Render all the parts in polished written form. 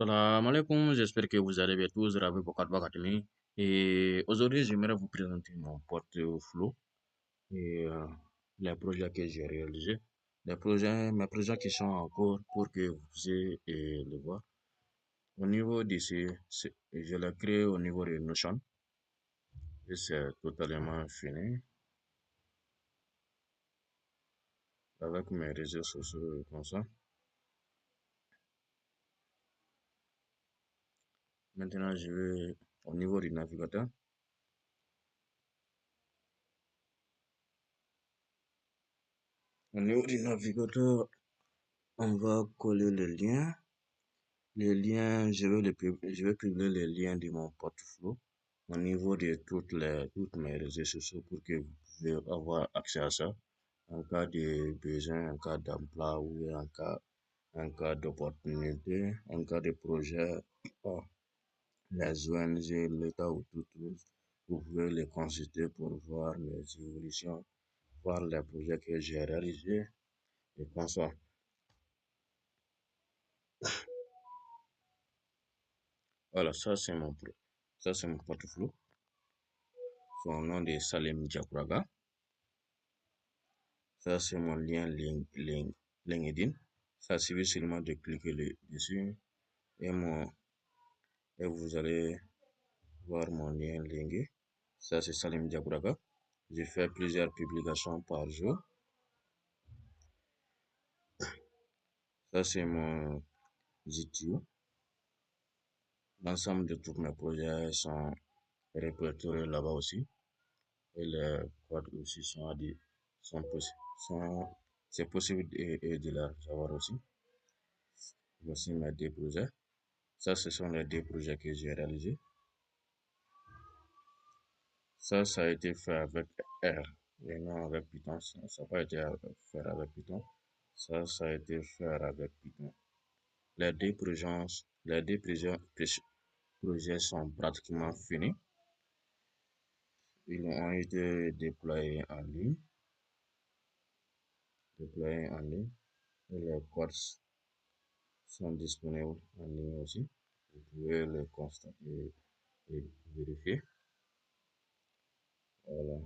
Salam alaikum, j'espère que vous allez bien tous, ravi Bokat Bakatimi. Et aujourd'hui, j'aimerais vous présenter mon portfolio et les projets que j'ai réalisés. Mes projets qui sont en cours pour que vous puissiez les voir. Au niveau de je l'ai créé au niveau de Notion et c'est totalement fini avec mes réseaux sociaux comme ça. Maintenant, je vais au niveau du navigateur. Au niveau du navigateur, on va coller le lien. Les liens, je vais publier les liens de mon portfolio au niveau de toutes mes réseaux sociaux pour que vous puissiez avoir accès à ça en cas de besoin, en cas d'emploi ou en cas d'opportunité, en cas de projet. Oh, les ONG, l'État ou tout, vous pouvez les consulter pour voir mes évolutions, voir les projets que j'ai réalisés et comme ça. Voilà, ça c'est mon portfolio. Son nom de Salim Diakouraga. Ça, c'est mon lien LinkedIn. Ça suffit seulement de cliquer dessus et, et vous allez voir mon lien LinkedIn. Ça, c'est Salim Diakouraga. J'ai fait plusieurs publications par jour. Ça, c'est mon GTO. L'ensemble de tous mes projets sont répertoriés là-bas aussi. Et les codes aussi sont c'est possible de les avoir aussi. Voici mes deux projets. Ça, ce sont les deux projets que j'ai réalisés. Ça a été fait avec R et non avec Python. Ça n'a pas été fait avec Python. Ça a été fait avec Python. Les deux projets, les deux projets sont pratiquement finis. Ils ont été déployés en ligne. Et les codes sont disponibles en ligne aussi. Vous pouvez les constater et vérifier. Voilà.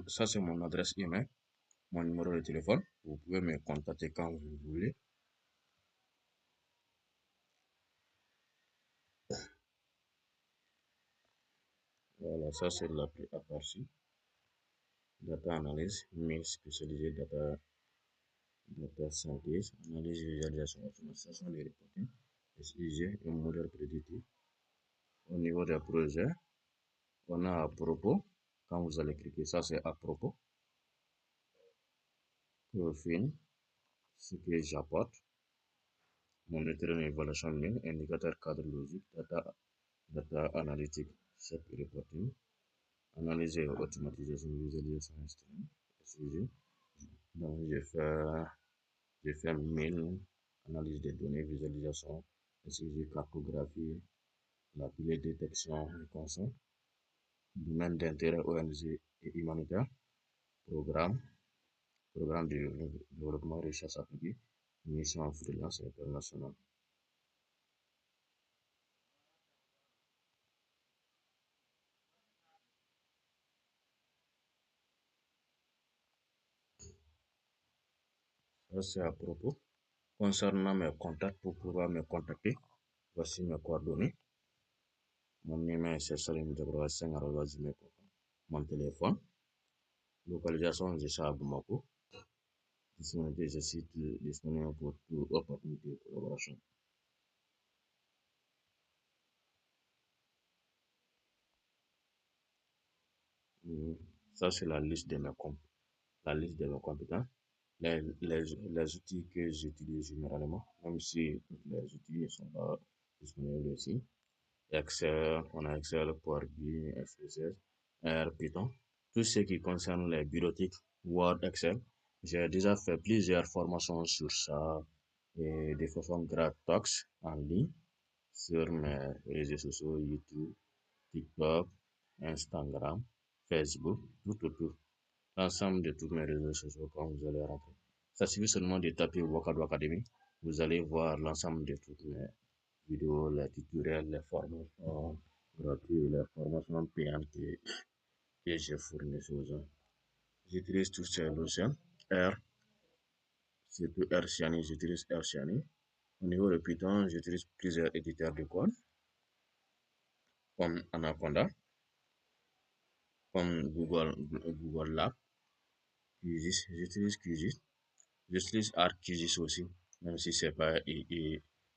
Ça, c'est mon adresse email, mon numéro de téléphone. Vous pouvez me contacter quand vous voulez. Voilà, ça c'est l'appli aperçu. Data analyse, mais spécialisé data scientist, analyse, visualisation, automatisation des reporting, SIG et modèle prédictif. Au niveau des projets, on a à propos. Quand vous allez cliquer, ça c'est à propos. Profil, ce que j'apporte. Monitoring evaluation main, indicateur cadre logique, data analytique, chef reporting, analyse et automatisation, visualisation instrument, SIG. Donc j'ai fait 1000 analyses des données, visualisation, SIG, cartographie, la pile détection et consent, domaine d'intérêt ONG et humanitaire, programme, programme de développement recherche appliquée, mission freelance internationale. Ça c'est à propos. Concernant mes contacts, pour pouvoir me contacter, voici mes coordonnées. Mon email c'est salim.5@gmail.com. Mon téléphone, localisation je suis à Bamako. Disponibilité, je suis disponible pour toute opportunité de collaboration. Ça, c'est la liste de mes compétences. Les outils que j'utilise généralement, même si tous les outils ne sont pas disponibles ici. Excel, on a Excel, PowerBI, SPSS, R, Python. Tout ce qui concerne les bureautiques, Word, Excel. J'ai déjà fait plusieurs formations sur ça et de façon gratuite en ligne sur mes réseaux sociaux, YouTube, TikTok, Instagram, Facebook, tout. L'ensemble de tous mes réseaux sociaux quand vous allez rentrer. Ça suffit seulement de taper Wakado Academy. Vous allez voir l'ensemble de toutes mes vidéos, les tutoriels, les formations gratuites, les formations payantes que j'ai fournies aux gens. J'utilise tous ces logiciels. R, surtout R Shiny, j'utilise R Shiny. Au niveau de Python, j'utilise plusieurs éditeurs de code, comme Anaconda, comme Google Lab, QGIS, j'utilise QGIS. J'utilise ArcGIS aussi, même si c'est pas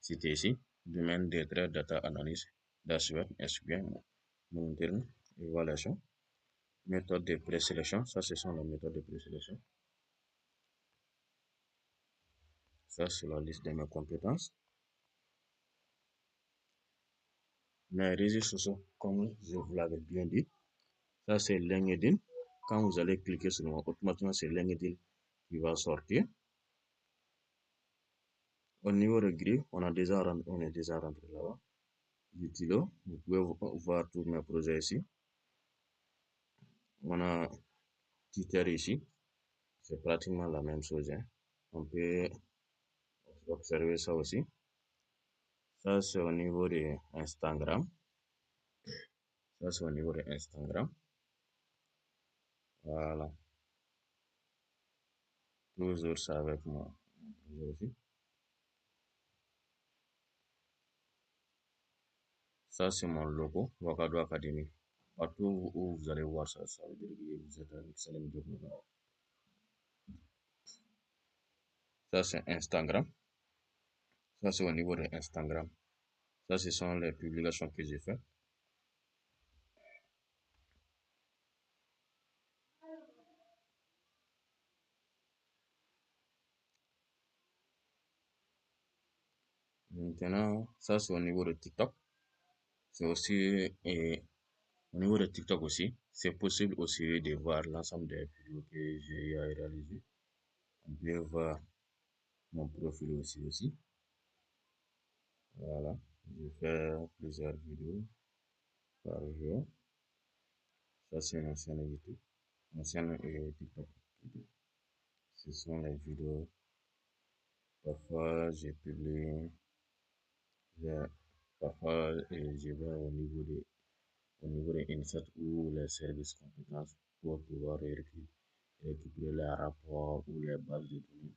cité ici. Domaine des traits, data analyse, dashboard, SQL, monitoring, évaluation. Méthode de présélection, ça ce sont les méthodes de présélection. Ça c'est la liste de mes compétences. Mes réseaux sociaux, comme je vous l'avais bien dit, ça c'est LinkedIn. Quand vous allez cliquer sur moi, automatiquement c'est LinkedIn qui va sortir. Au niveau de grille, on est déjà rentré là-bas. Utilo, vous pouvez voir tous mes projets ici. On a Twitter ici, c'est pratiquement la même chose, hein. On peut observer ça aussi. Ça c'est au niveau de Instagram. Ça c'est au niveau de Instagram. Voilà. Toujours ça avec moi aussi. Ça c'est mon logo, Wakado Academy. Partout où vous allez voir ça, ça veut dire que vous êtes avec Salim Diop. Ça c'est Instagram. Ça c'est au niveau de Instagram. Ça ce sont les publications que j'ai fait. Maintenant, ça c'est au niveau de TikTok. C'est aussi, et au niveau de TikTok aussi, c'est possible aussi de voir l'ensemble des vidéos que j'ai réalisées. On peut voir mon profil aussi. Voilà. Je fais plusieurs vidéos par jour. Ça, c'est une chaîne YouTube. Une chaîne TikTok. Ce sont les vidéos. Parfois, j'ai publié. Parfois, je vais au niveau des INSET ou les services compétences pour pouvoir récupérer les rapports ou les bases de données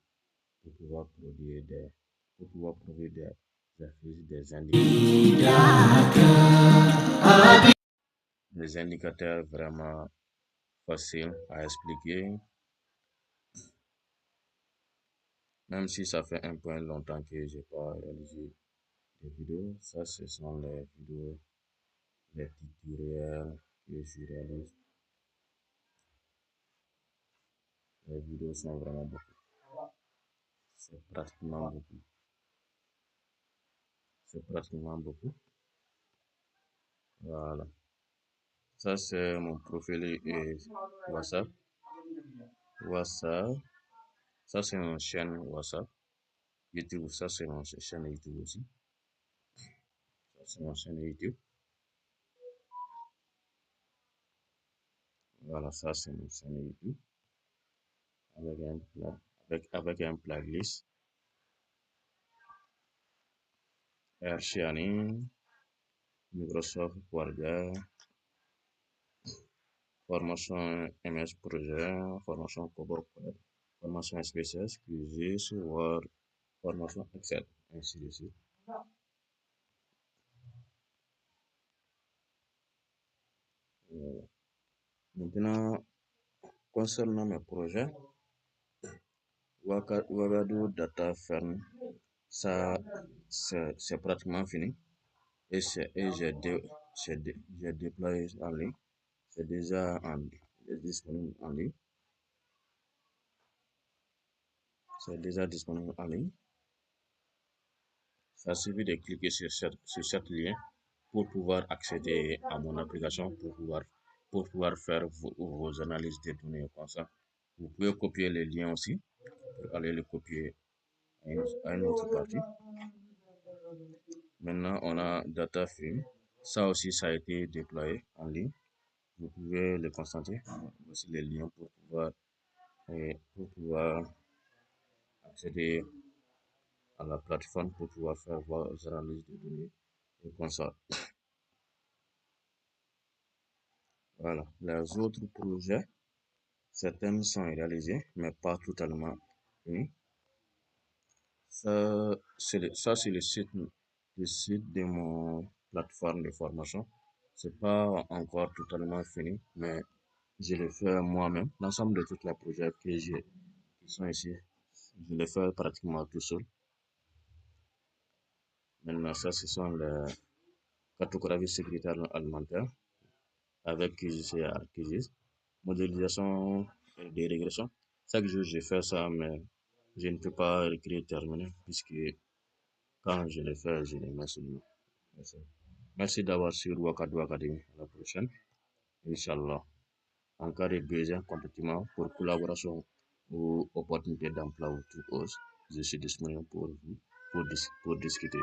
pour pouvoir produire des affiches, des indicateurs vraiment faciles à expliquer, même si ça fait un peu longtemps que j'ai pas réalisé des vidéos. Ça, ce sont les vidéos, les tutoriels que je réalise. Les vidéos sont vraiment beaucoup. C'est pratiquement beaucoup. C'est pratiquement beaucoup. Voilà. Ça, c'est mon profil WhatsApp. WhatsApp. Ça, c'est une chaîne WhatsApp. YouTube, ça, c'est mon chaîne YouTube aussi. Ça, c'est mon chaîne YouTube. Voilà, ça, c'est mon chaîne YouTube. Avec un playlist. Airshani, Microsoft Word, formation MS Projet, formation PowerPoint, formation SPSS, QGIS, Word, formation Excel, ainsi de suite. Maintenant, concernant mes projets, Ouagadougou Data Ferme, ça, c'est pratiquement fini. Et j'ai déployé en ligne. C'est déjà disponible en ligne. C'est déjà disponible en ligne. Ça suffit de cliquer sur ce lien pour pouvoir accéder à mon application, pour pouvoir faire vos analyses de données comme ça. Vous pouvez copier les liens aussi, pour aller le copier à une autre partie. Maintenant, on a DataFilm. Ça aussi, ça a été déployé en ligne. Vous pouvez le constater. Voici les liens pour pouvoir accéder à la plateforme pour pouvoir faire vos analyses de données et comme ça. Voilà. Les autres projets, certains sont réalisés, mais pas totalement finis. Ça, c'est le site de mon plateforme de formation. C'est pas encore totalement fini, mais je le fais moi-même. L'ensemble de tous les projets que j'ai, qui sont ici, je les fais pratiquement tout seul. Maintenant, ça, ce sont les cartographies sécuritaires alimentaires avec QGIS et ArcGIS. Modélisation des régressions. Chaque jour, je fais ça, mais je ne peux pas écrire terminer puisque quand je le fais, je les mets sur le. Merci. Merci d'avoir suivi Wakadou Academy. À la prochaine, Inch'Allah. En cas de besoin, contactez-moi pour collaboration ou opportunité d'emploi ou tout autre. Je suis disponible pour vous, pour discuter.